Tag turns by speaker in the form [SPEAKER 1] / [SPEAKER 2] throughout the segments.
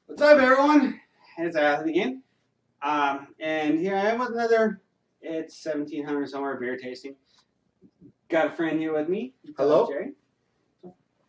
[SPEAKER 1] What's up, everyone? It's Adkins again. And here I am with another, it's 1700 somewhere beer tasting. Got a friend here with me.
[SPEAKER 2] Hello.
[SPEAKER 1] Jerry.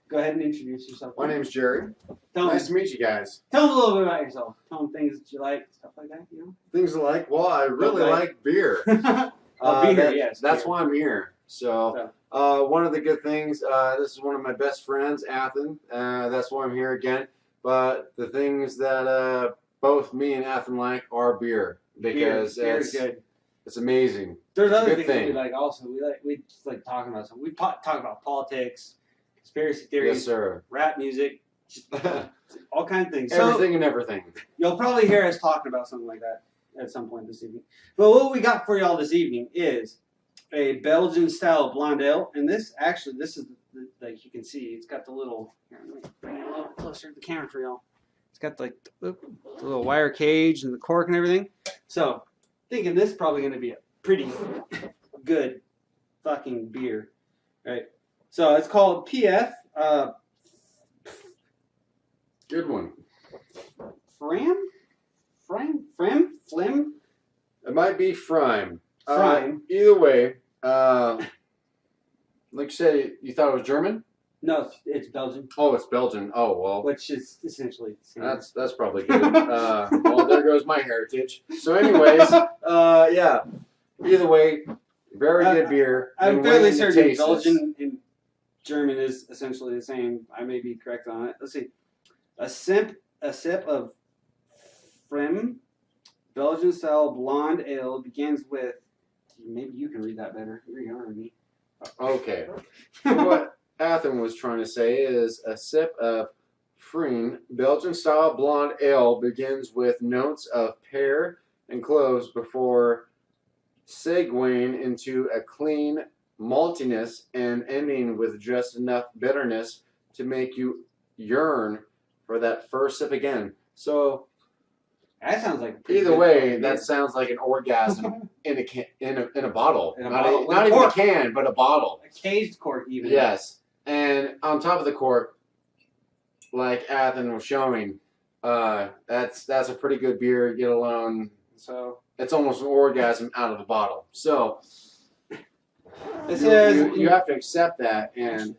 [SPEAKER 1] Go ahead and introduce yourself.
[SPEAKER 2] My name's Jerry.
[SPEAKER 1] Tell
[SPEAKER 2] Nice
[SPEAKER 1] him,
[SPEAKER 2] to meet you guys.
[SPEAKER 1] tell him a little bit about yourself. Tell him things that you like, stuff like that, you know?
[SPEAKER 2] Things I like. Well, I really like beer.
[SPEAKER 1] Beer, yes.
[SPEAKER 2] That's
[SPEAKER 1] beer.
[SPEAKER 2] why I'm here. So, one of the good things, this is one of my best friends, Athen. That's why I'm here again. But the things that both me and Athen like are beer. Because
[SPEAKER 1] beer is good.
[SPEAKER 2] It's amazing.
[SPEAKER 1] There's
[SPEAKER 2] It's a
[SPEAKER 1] other
[SPEAKER 2] good
[SPEAKER 1] things that
[SPEAKER 2] thing.
[SPEAKER 1] we like also. We just like talking about something. We talk about politics, conspiracy theories,
[SPEAKER 2] Yes, sir.
[SPEAKER 1] rap music, just all kinds of things.
[SPEAKER 2] Everything and everything.
[SPEAKER 1] You'll probably hear us talking about something like that at some point this evening. But what we got for y'all this evening is a Belgian style blonde ale, and this is like you can see, it's got the little. Here, let me bring it a little closer to the camera for y'all. It's got like the little wire cage and the cork and everything. So, thinking this is probably going to be a pretty good fucking beer, right? So it's called PF.
[SPEAKER 2] Good one.
[SPEAKER 1] Flim.
[SPEAKER 2] It might be Frime.
[SPEAKER 1] Frime.
[SPEAKER 2] Either way, like you said, you thought it was German?
[SPEAKER 1] No, it's Belgian,
[SPEAKER 2] Oh, it's Belgian. Oh, well.
[SPEAKER 1] which is essentially the same.
[SPEAKER 2] That's probably good. Well, there goes my heritage. So, anyways, yeah. Either way, very good beer.
[SPEAKER 1] I'm
[SPEAKER 2] And
[SPEAKER 1] fairly
[SPEAKER 2] when you
[SPEAKER 1] certain
[SPEAKER 2] taste
[SPEAKER 1] Belgian and German is essentially the same. I may be correct on it. Let's see. A sip of Frem, Belgian style blonde ale begins with. Maybe you can read that better. You're younger than me.
[SPEAKER 2] Okay. So what Athen was trying to say is a sip of Frem, Belgian style blonde ale begins with notes of pear and cloves before segueing into a clean maltiness and ending with just enough bitterness to make you yearn for that first sip again. So
[SPEAKER 1] That sounds like a pretty
[SPEAKER 2] either
[SPEAKER 1] good
[SPEAKER 2] way,
[SPEAKER 1] fucking
[SPEAKER 2] that
[SPEAKER 1] beer.
[SPEAKER 2] sounds like an orgasm in a bottle.
[SPEAKER 1] In a
[SPEAKER 2] not
[SPEAKER 1] bottle.
[SPEAKER 2] not
[SPEAKER 1] With a
[SPEAKER 2] even a
[SPEAKER 1] cork.
[SPEAKER 2] can, but a bottle.
[SPEAKER 1] A caged cork even.
[SPEAKER 2] Yes. And on top of the cork, like Athen was showing, that's a pretty good beer, get alone.
[SPEAKER 1] So
[SPEAKER 2] It's almost an orgasm out of the bottle. So
[SPEAKER 1] it says
[SPEAKER 2] you have to accept that. And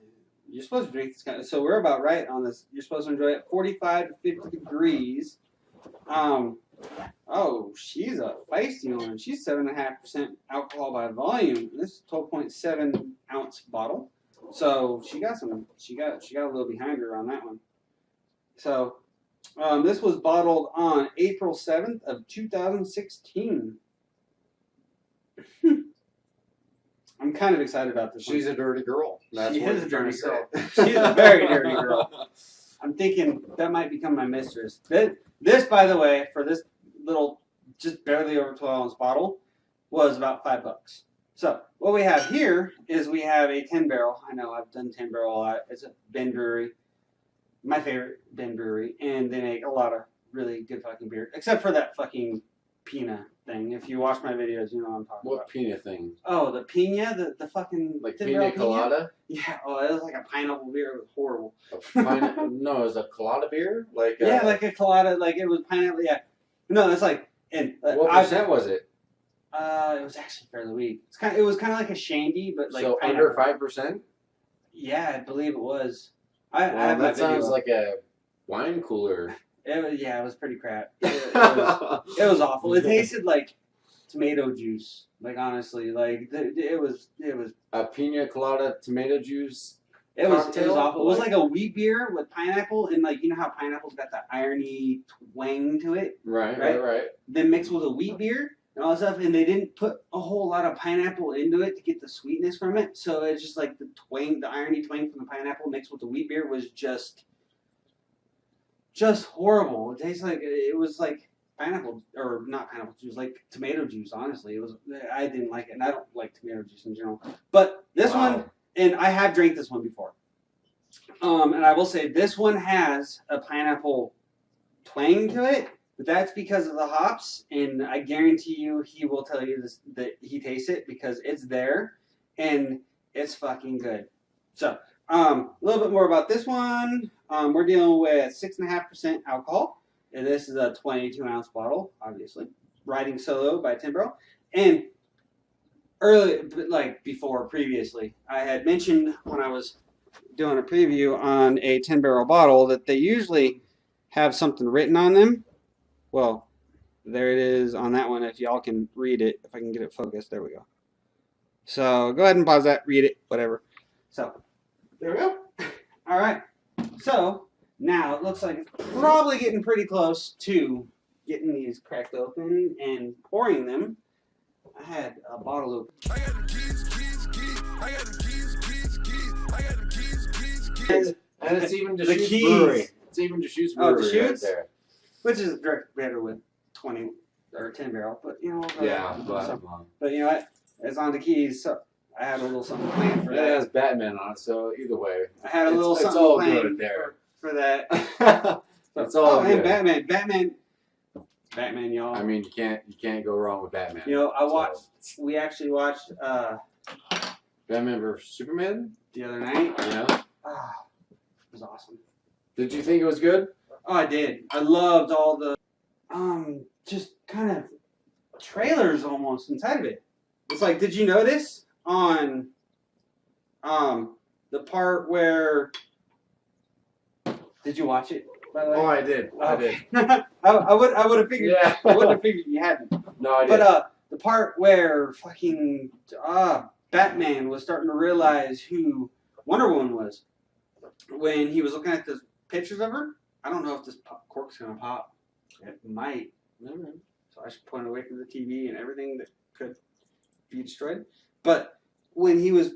[SPEAKER 1] you're supposed to drink this kind of, so we're about right on this. You're supposed to enjoy it 45 to 50 degrees. Oh, she's a feisty one. She's 7.5% alcohol by volume. This is 12.7 ounce bottle. So she got a little behind her on that one. So this was bottled on April 7th of 2016. I'm kind of excited about this.
[SPEAKER 2] she's a dirty girl. That's
[SPEAKER 1] She
[SPEAKER 2] what
[SPEAKER 1] is a
[SPEAKER 2] you're trying
[SPEAKER 1] dirty
[SPEAKER 2] to say.
[SPEAKER 1] girl. She's a very dirty girl. I'm thinking that might become my mistress. This, by the way, for this little, just barely over 12 ounce bottle, was about $5. So what we have here is we have a 10 barrel. I know I've done 10 barrel a lot. It's a Ben Brewery, my favorite Ben Brewery, and they make a lot of really good fucking beer, except for that fucking Pina thing. If you watch my videos, you know what I'm talking
[SPEAKER 2] What
[SPEAKER 1] about.
[SPEAKER 2] pina thing?
[SPEAKER 1] Oh, the Pina, the fucking
[SPEAKER 2] Like
[SPEAKER 1] 10
[SPEAKER 2] pina
[SPEAKER 1] barrel
[SPEAKER 2] colada?
[SPEAKER 1] Yeah, oh, it was like a pineapple beer. It was horrible.
[SPEAKER 2] No, is a colada beer? Like
[SPEAKER 1] Yeah, like a colada, like it was pineapple. Yeah, no, it's like and
[SPEAKER 2] what percent was it?
[SPEAKER 1] It was actually fairly weak. It was kind of like a shandy, but like
[SPEAKER 2] So
[SPEAKER 1] pineapple.
[SPEAKER 2] under 5%?
[SPEAKER 1] Yeah, I believe it was. I
[SPEAKER 2] Well,
[SPEAKER 1] have my
[SPEAKER 2] that sounds
[SPEAKER 1] video.
[SPEAKER 2] like a wine cooler.
[SPEAKER 1] It was pretty crap. It was awful. It tasted like tomato juice. Like honestly, like it was.
[SPEAKER 2] A pina colada tomato juice.
[SPEAKER 1] It was
[SPEAKER 2] Cocktail?
[SPEAKER 1] awful. It was like a wheat beer with pineapple, and like you know how pineapple's got that irony twang to it.
[SPEAKER 2] Right.
[SPEAKER 1] Then mixed with a wheat beer and all that stuff, and they didn't put a whole lot of pineapple into it to get the sweetness from it. So it's just like the irony twang from the pineapple mixed with the wheat beer was just horrible. It tastes like it was like pineapple or not pineapple juice, like tomato juice. Honestly, I didn't like it, and I don't like tomato juice in general. But this one, and I have drank this one before, and I will say this one has a pineapple twang to it. But that's because of the hops, and I guarantee you he will tell you this, that he tastes it because it's there, and it's fucking good. So, a little bit more about this one. We're dealing with 6.5% alcohol, and this is a 22-ounce bottle, obviously. Riding Solo by Adkins Proud. And previously, I had mentioned when I was doing a preview on a 10-barrel bottle that they usually have something written on them. Well, there it is on that one. If y'all can read it, if I can get it focused, there we go. So go ahead and pause that, read it, whatever. So there we go. All right. So now it looks like it's probably getting pretty close to getting these cracked open and pouring them. I had a bottle of.
[SPEAKER 3] I got the keys. I got the keys. I got the keys.
[SPEAKER 2] And it's even
[SPEAKER 1] The
[SPEAKER 2] Deschutes
[SPEAKER 1] keys.
[SPEAKER 2] Brewery. It's even Deschutes
[SPEAKER 1] Oh,
[SPEAKER 2] Brewery
[SPEAKER 1] Deschutes?
[SPEAKER 2] right there.
[SPEAKER 1] Which is direct better with 20 or 10 barrel, but you know.
[SPEAKER 2] Yeah,
[SPEAKER 1] but you know what? It's on the keys, so I had a little something planned for
[SPEAKER 2] it
[SPEAKER 1] that.
[SPEAKER 2] has Batman on it, so either way,
[SPEAKER 1] I had a little
[SPEAKER 2] it's
[SPEAKER 1] something
[SPEAKER 2] all
[SPEAKER 1] planned
[SPEAKER 2] good there.
[SPEAKER 1] for that.
[SPEAKER 2] It's all
[SPEAKER 1] and
[SPEAKER 2] good.
[SPEAKER 1] Batman, y'all.
[SPEAKER 2] I mean, you can't go wrong with Batman.
[SPEAKER 1] You know, we actually watched
[SPEAKER 2] Batman vs Superman
[SPEAKER 1] the other night.
[SPEAKER 2] Yeah.
[SPEAKER 1] It was awesome.
[SPEAKER 2] Did you think it was good?
[SPEAKER 1] Oh, I did. I loved all the just kind of trailers almost inside of it. It's like, did you notice on the part where did you watch it, by the way?
[SPEAKER 2] Oh, I did. I did.
[SPEAKER 1] I would have figured.
[SPEAKER 2] Yeah.
[SPEAKER 1] I would have figured you hadn't.
[SPEAKER 2] No, I did.
[SPEAKER 1] But the part where fucking Batman was starting to realize who Wonder Woman was when he was looking at the pictures of her. I don't know if this cork's gonna pop. It might. So I should point away from the TV and everything that could be destroyed. But when he was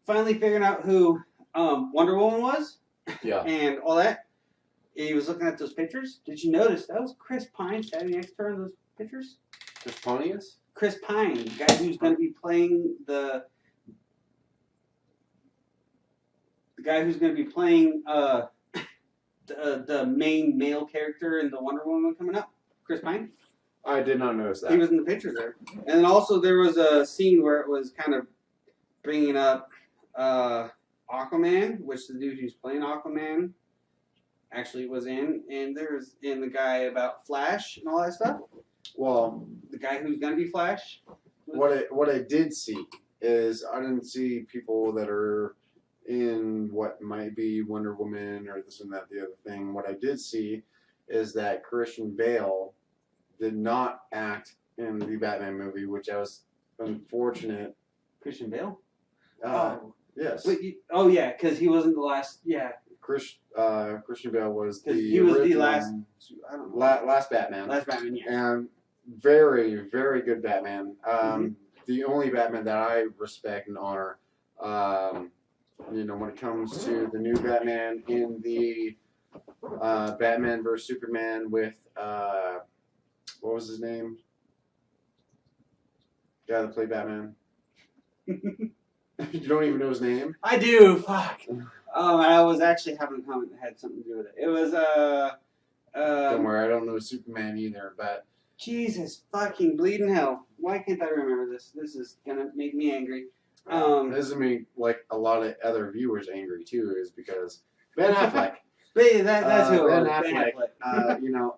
[SPEAKER 1] finally figuring out who Wonder Woman was,
[SPEAKER 2] Yeah.
[SPEAKER 1] and all that, he was looking at those pictures. Did you notice that was Chris Pine standing next to her in those pictures?
[SPEAKER 2] Chris Pontius?
[SPEAKER 1] Chris Pine, the guy who's going to be playing the the main male character in the Wonder Woman coming up. Chris Pine.
[SPEAKER 2] I did not notice that.
[SPEAKER 1] He was in the pictures there. And then also there was a scene where it was kind of bringing up Aquaman, which the dude who's playing Aquaman actually was in. And there's in the guy about Flash and all that stuff.
[SPEAKER 2] Well,
[SPEAKER 1] The guy who's going to be Flash.
[SPEAKER 2] what I did see is I didn't see people that are in what might be Wonder Woman or this and that, the other thing. What I did see is that Christian Bale did not act in the Batman movie, which I was unfortunate.
[SPEAKER 1] Christian Bale?
[SPEAKER 2] Yes.
[SPEAKER 1] But yeah, because he wasn't the last. Yeah.
[SPEAKER 2] Christian Bale was the
[SPEAKER 1] He was the
[SPEAKER 2] original-
[SPEAKER 1] last. I don't know.
[SPEAKER 2] last Batman.
[SPEAKER 1] Last Batman, yeah.
[SPEAKER 2] And very, very good Batman. The only Batman that I respect and honor. When it comes to the new Batman in the Batman vs Superman with what was his name? Guy that played Batman. You don't even know his name?
[SPEAKER 1] I do. Fuck. I was actually having a comment that had something to do with it. It was
[SPEAKER 2] Don't worry, I don't know Superman either, but
[SPEAKER 1] Jesus fucking bleeding hell. Why can't I remember this? This is gonna make me angry.
[SPEAKER 2] this is me like a lot of other viewers angry too, is because Ben Affleck.
[SPEAKER 1] But that's who it
[SPEAKER 2] Ben
[SPEAKER 1] was.
[SPEAKER 2] Affleck.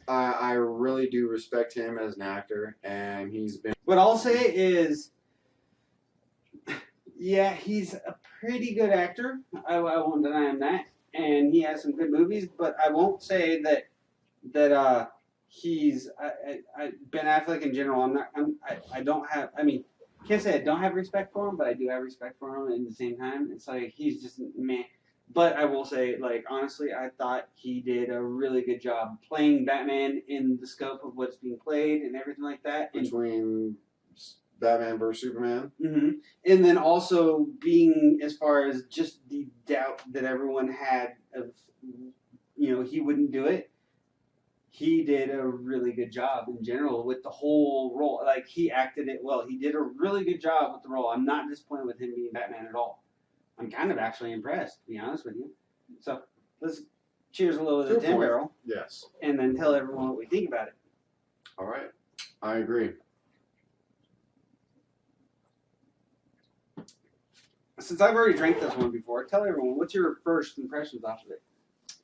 [SPEAKER 2] I really do respect him as an actor, and he's been.
[SPEAKER 1] What I'll say is, yeah, he's a pretty good actor. I won't deny him that, and he has some good movies. But I won't say that he's Ben Affleck in general. I don't have. I mean, can't say I don't have respect for him, but I do have respect for him. At the same time, it's like he's just meh. But I will say, like, honestly, I thought he did a really good job playing Batman in the scope of what's being played and everything like that.
[SPEAKER 2] Between Batman vs Superman.
[SPEAKER 1] Mm-hmm. And then also being as far as just the doubt that everyone had of, he wouldn't do it. He did a really good job in general with the whole role. Like, he acted it well. He did a really good job with the role. I'm not disappointed with him being Batman at all. I'm kind of actually impressed, to be honest with you. So let's cheers a little of the
[SPEAKER 2] Good
[SPEAKER 1] 10
[SPEAKER 2] point.
[SPEAKER 1] barrel,
[SPEAKER 2] Yes.
[SPEAKER 1] and then tell everyone what we think about it.
[SPEAKER 2] All right. I agree.
[SPEAKER 1] Since I've already drank this one before, tell everyone what's your first impressions off of it.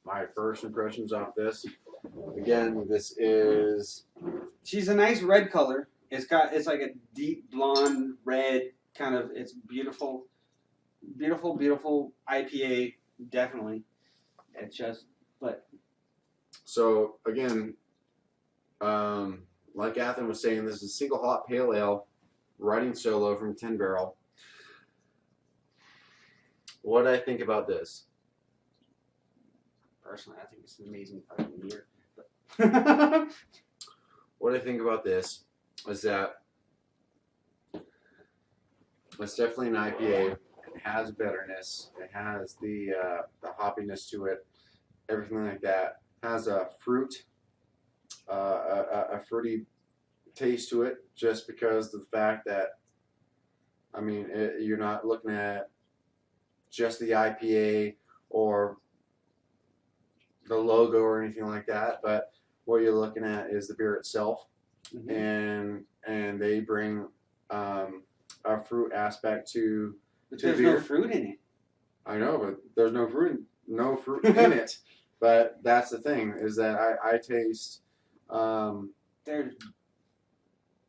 [SPEAKER 2] My first impressions off this. Again, this is
[SPEAKER 1] She's a nice red color. It's like a deep blonde red kind of. It's beautiful, beautiful, beautiful IPA. Definitely. It's just, but
[SPEAKER 2] so again, like Athen was saying, this is a single hop pale ale, riding solo from 10 barrel. What do I think about this?
[SPEAKER 1] personally, I think it's an amazing fucking beer. But
[SPEAKER 2] What I think about this is that it's definitely an IPA. It has bitterness. It has the hoppiness to it. Everything like that. Has a fruit, a fruity taste to it, just because of the fact that, I mean, you're not looking at just the IPA or the logo or anything like that, but what you're looking at is the beer itself, and they bring a fruit aspect to
[SPEAKER 1] But
[SPEAKER 2] the
[SPEAKER 1] there's
[SPEAKER 2] beer.
[SPEAKER 1] no fruit in it.
[SPEAKER 2] I know, but there's no fruit in it. But that's the thing, is that I taste.
[SPEAKER 1] There's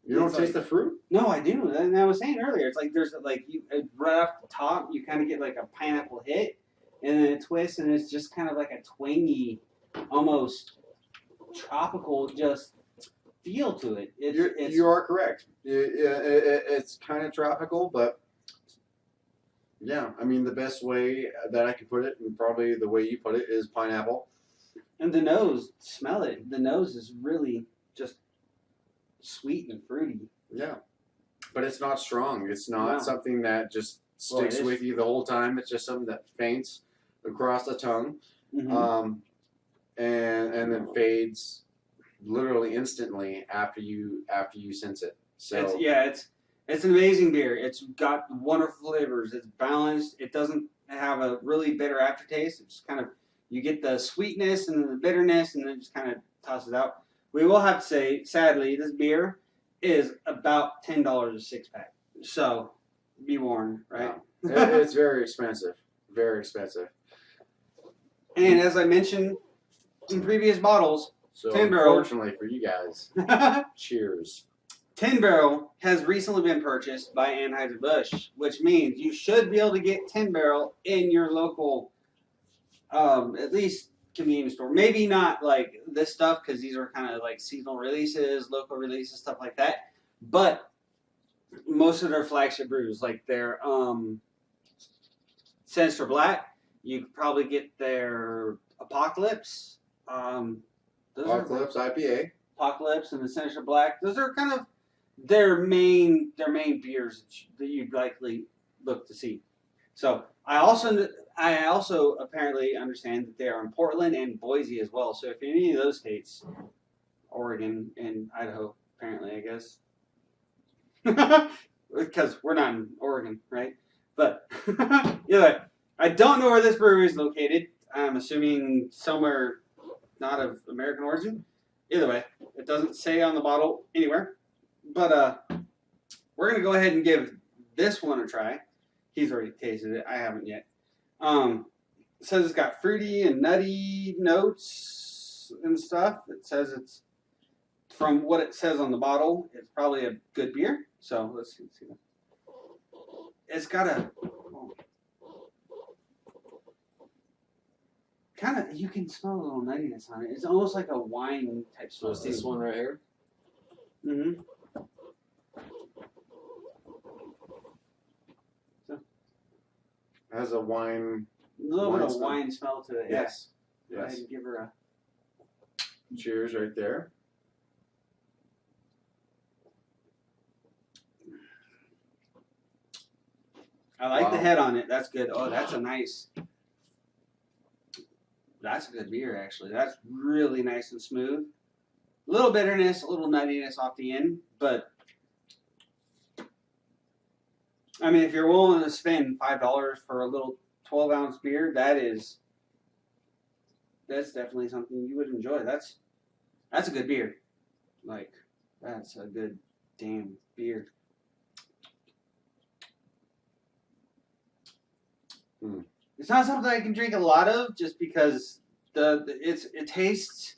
[SPEAKER 2] You don't
[SPEAKER 1] It's
[SPEAKER 2] taste
[SPEAKER 1] like-
[SPEAKER 2] the fruit?
[SPEAKER 1] no, I do, and I was saying earlier, it's like there's like you right off the top, you kind of get like a pineapple hit, and then it twists, and it's just kind of like a twangy, almost tropical, just feel to it. It's
[SPEAKER 2] You are correct. It's kind of tropical, but yeah, I mean, the best way that I can put it, and probably the way you put it, is pineapple.
[SPEAKER 1] and the nose, smell it. The nose is really just sweet and fruity.
[SPEAKER 2] Yeah, but it's not strong. It's not
[SPEAKER 1] No.
[SPEAKER 2] something that just
[SPEAKER 1] Well, it
[SPEAKER 2] sticks
[SPEAKER 1] is.
[SPEAKER 2] with you the whole time. It's just something that faints across the tongue,
[SPEAKER 1] Mm-hmm.
[SPEAKER 2] and then fades literally instantly after you sense it. So
[SPEAKER 1] It's an amazing beer. It's got wonderful flavors. It's balanced. It doesn't have a really bitter aftertaste. It's kind of, you get the sweetness and then the bitterness, and then it just kind of tosses out. We will have to say, sadly, this beer is about $10 a six pack. So be warned, right?
[SPEAKER 2] it's very expensive. Very expensive.
[SPEAKER 1] And as I mentioned in previous bottles,
[SPEAKER 2] So
[SPEAKER 1] 10 barrel.
[SPEAKER 2] unfortunately for you guys, cheers.
[SPEAKER 1] 10 Barrel has recently been purchased by Anheuser-Busch, which means you should be able to get 10 Barrel in your local, at least convenience store. Maybe not like this stuff, because these are kind of like seasonal releases, local releases, stuff like that. But most of their flagship brews, like their Sinister Black, you could probably get their Apocalypse. Those are
[SPEAKER 2] Apocalypse IPA.
[SPEAKER 1] Apocalypse and the Sinister Black. Those are kind of their main beers that you'd likely look to see. So I also apparently understand that they are in Portland and Boise as well. So if you're in any of those states, Oregon and Idaho, apparently, I guess, because we're not in Oregon, right? But anyway, I don't know where this brewery is located. I'm assuming somewhere not of American origin. Either way, it doesn't say on the bottle anywhere. But we're going to go ahead and give this one a try. He's already tasted it. I haven't yet. It says it's got fruity and nutty notes and stuff. It says it's, from what it says on the bottle, it's probably a good beer. So let's see. It's got a kind of, you can smell a little nuttiness on it. It's almost like a wine type
[SPEAKER 2] So
[SPEAKER 1] smell.
[SPEAKER 2] it's this one right here.
[SPEAKER 1] Mm-hmm.
[SPEAKER 2] It has a wine.
[SPEAKER 1] A little bit
[SPEAKER 2] Wine
[SPEAKER 1] of
[SPEAKER 2] smell.
[SPEAKER 1] wine smell to it.
[SPEAKER 2] Yes.
[SPEAKER 1] Go ahead
[SPEAKER 2] Yes.
[SPEAKER 1] and give her a.
[SPEAKER 2] Cheers right there.
[SPEAKER 1] I like the
[SPEAKER 2] Wow.
[SPEAKER 1] head on it. That's good. Oh, that's a nice. That's a good beer, actually. That's really nice and smooth. A little bitterness, a little nuttiness off the end, but I mean, if you're willing to spend $5 for a little 12-ounce beer, that is that's definitely something you would enjoy. That's a good beer. Like, that's a good damn beer. It's not something I can drink a lot of, just because it tastes.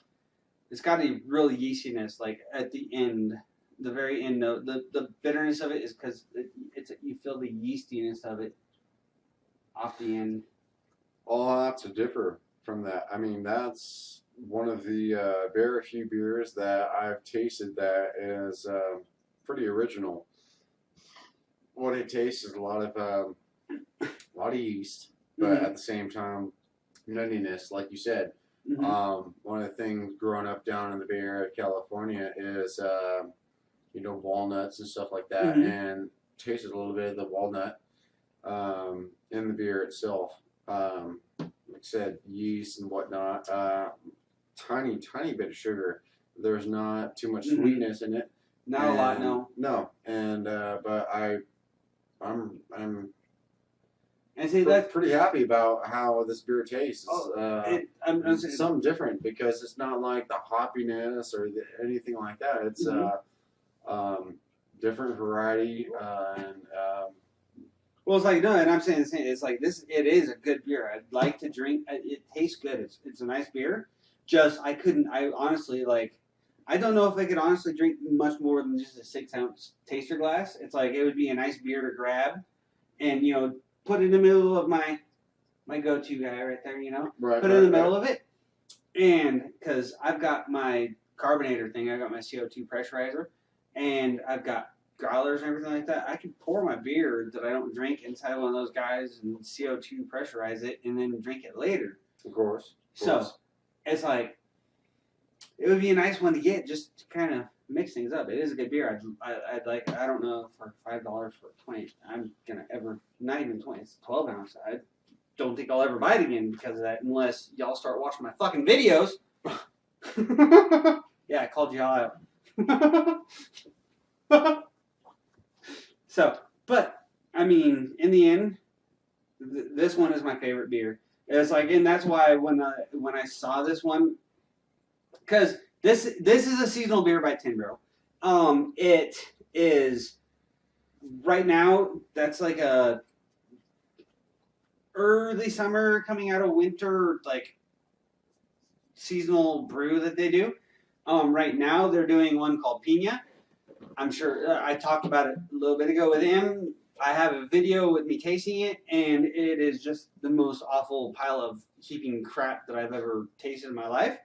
[SPEAKER 1] It's got a real yeastiness, like at the end, the very end note. The bitterness of it is because you feel the yeastiness of it off the end.
[SPEAKER 2] I'll have to differ from that. I mean, that's one of the very few beers that I've tasted that is pretty original. What it tastes is a lot of yeast, but at the same time, nuttiness, like you said.
[SPEAKER 1] Mm-hmm.
[SPEAKER 2] One of the things growing up down in the Bay Area of California is, walnuts and stuff like that, and tasted a little bit of the walnut in the beer itself. Like I said, yeast and whatnot. Tiny bit of sugar. There's not too much sweetness in it.
[SPEAKER 1] Not a lot, no.
[SPEAKER 2] No, and but I'm
[SPEAKER 1] And see, that's
[SPEAKER 2] pretty happy about how this beer tastes.
[SPEAKER 1] it's
[SPEAKER 2] something different because it's not like the hoppiness or anything like that. It's different variety and.
[SPEAKER 1] Well, it's like, no, and I'm saying the same. It's like this. It is a good beer. I'd like to drink. It tastes good. It's a nice beer. Just I honestly I don't know if I could honestly drink much more than just a 6-ounce taster glass. It's like it would be a nice beer to grab, and put it in the middle of my go-to guy right there.
[SPEAKER 2] Right,
[SPEAKER 1] put it in the middle of it, and because I've got my carbonator thing, I got my CO2 pressurizer, and I've got growlers and everything like that. I could pour my beer that I don't drink inside one of those guys and CO2 pressurize it and then drink it later.
[SPEAKER 2] Of course.
[SPEAKER 1] So it's like it would be a nice one to get just to kind of mix things up. It is a good beer. I'd like. I don't know for $5 for 20. I'm gonna ever not even 20. It's 12 ounce. I don't think I'll ever buy it again because of that unless y'all start watching my fucking videos. Yeah, I called y'all out. So, but I mean, in the end, this one is my favorite beer. It's like, and that's why when I saw this one, because this is a seasonal beer by Tin Barrel. It is right now. That's like a early summer coming out of winter, like seasonal brew that they do. Right now they're doing one called Pina. I'm sure I talked about it a little bit ago with him. I have a video with me tasting it, and it is just the most awful pile of heaping crap that I've ever tasted in my life.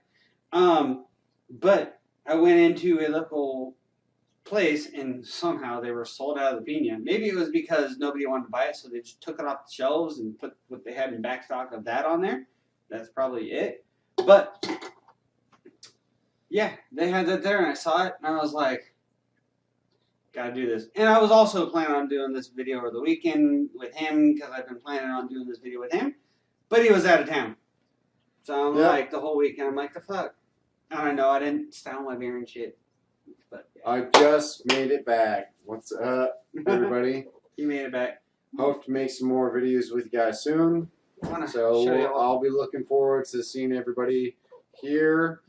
[SPEAKER 1] But I went into a local place, and somehow they were sold out of the Pina. Maybe it was because nobody wanted to buy it, so they just took it off the shelves and put what they had in back stock of that on there. That's probably it. But, yeah, they had that there, and I saw it, and I was like, gotta do this. And I was also planning on doing this video over the weekend with him because I've been planning on doing this video with him. But he was out of town. So I'm like, the whole weekend, I'm like, the fuck? I don't know. I didn't style my beer and shit. But yeah.
[SPEAKER 2] I just made it back. What's up, everybody?
[SPEAKER 1] He made it back.
[SPEAKER 2] Hope to make some more videos with you guys soon. So I'll be looking forward to seeing everybody here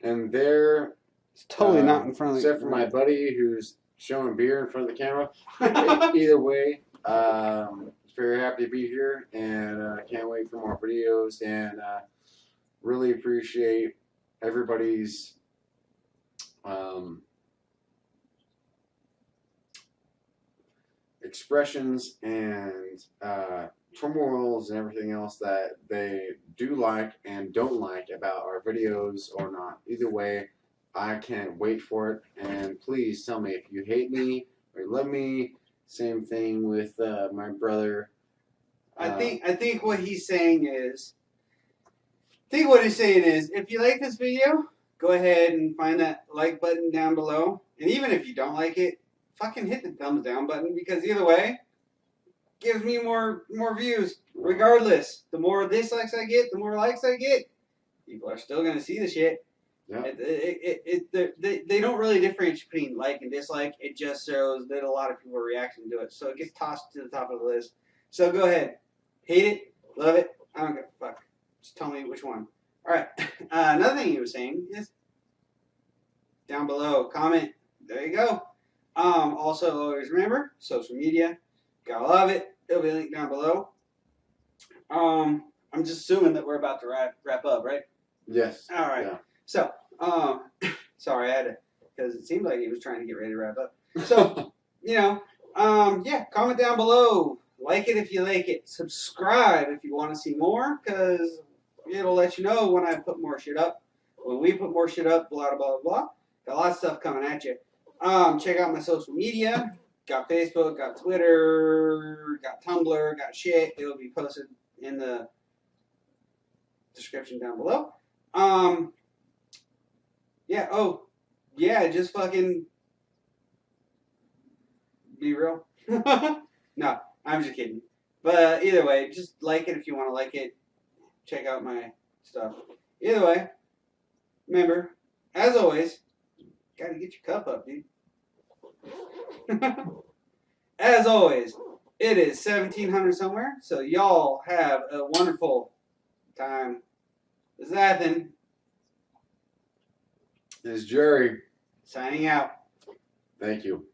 [SPEAKER 2] and there.
[SPEAKER 1] It's totally not in front of
[SPEAKER 2] except for my buddy who's showing beer in front of the camera. Either way, very happy to be here, and can't wait for more videos, and really appreciate everybody's expressions and turmoils and everything else that they do like and don't like about our videos or not. Either way, I can't wait for it, and please tell me if you hate me or you love me. Same thing with my brother.
[SPEAKER 1] I think what he's saying is, if you like this video, go ahead and find that like button down below, and even if you don't like it, fucking hit the thumbs down button, because either way, gives me more views. Regardless, the more dislikes I get, the more likes I get. People are still gonna see the shit.
[SPEAKER 2] Yeah.
[SPEAKER 1] They don't really differentiate between like and dislike. It just shows that a lot of people are reacting to it, so it gets tossed to the top of the list. So go ahead, hate it, love it. I don't give a fuck. Just tell me which one. All right. Another thing he was saying is down below, comment. There you go. Also, always remember social media. Gotta love it. It'll be linked down below. I'm just assuming that we're about to wrap up, right?
[SPEAKER 2] Yes.
[SPEAKER 1] All right.
[SPEAKER 2] Yeah.
[SPEAKER 1] So, sorry, I had to, because it seemed like he was trying to get ready to wrap up. So, yeah, comment down below. Like it if you like it. Subscribe if you want to see more, because it'll let you know when I put more shit up. When we put more shit up, blah, blah, blah. Got a lot of stuff coming at you. Check out my social media. Got Facebook, got Twitter, got Tumblr, got shit. It'll be posted in the description down below. Just fucking be real. No, I'm just kidding. But either way, just like it if you want to like it. Check out my stuff. Either way, remember, as always, gotta get your cup up, dude. As always, it is 1700 somewhere, so y'all have a wonderful time. This is Athen.
[SPEAKER 2] This is Jerry.
[SPEAKER 1] Signing out.
[SPEAKER 2] Thank you.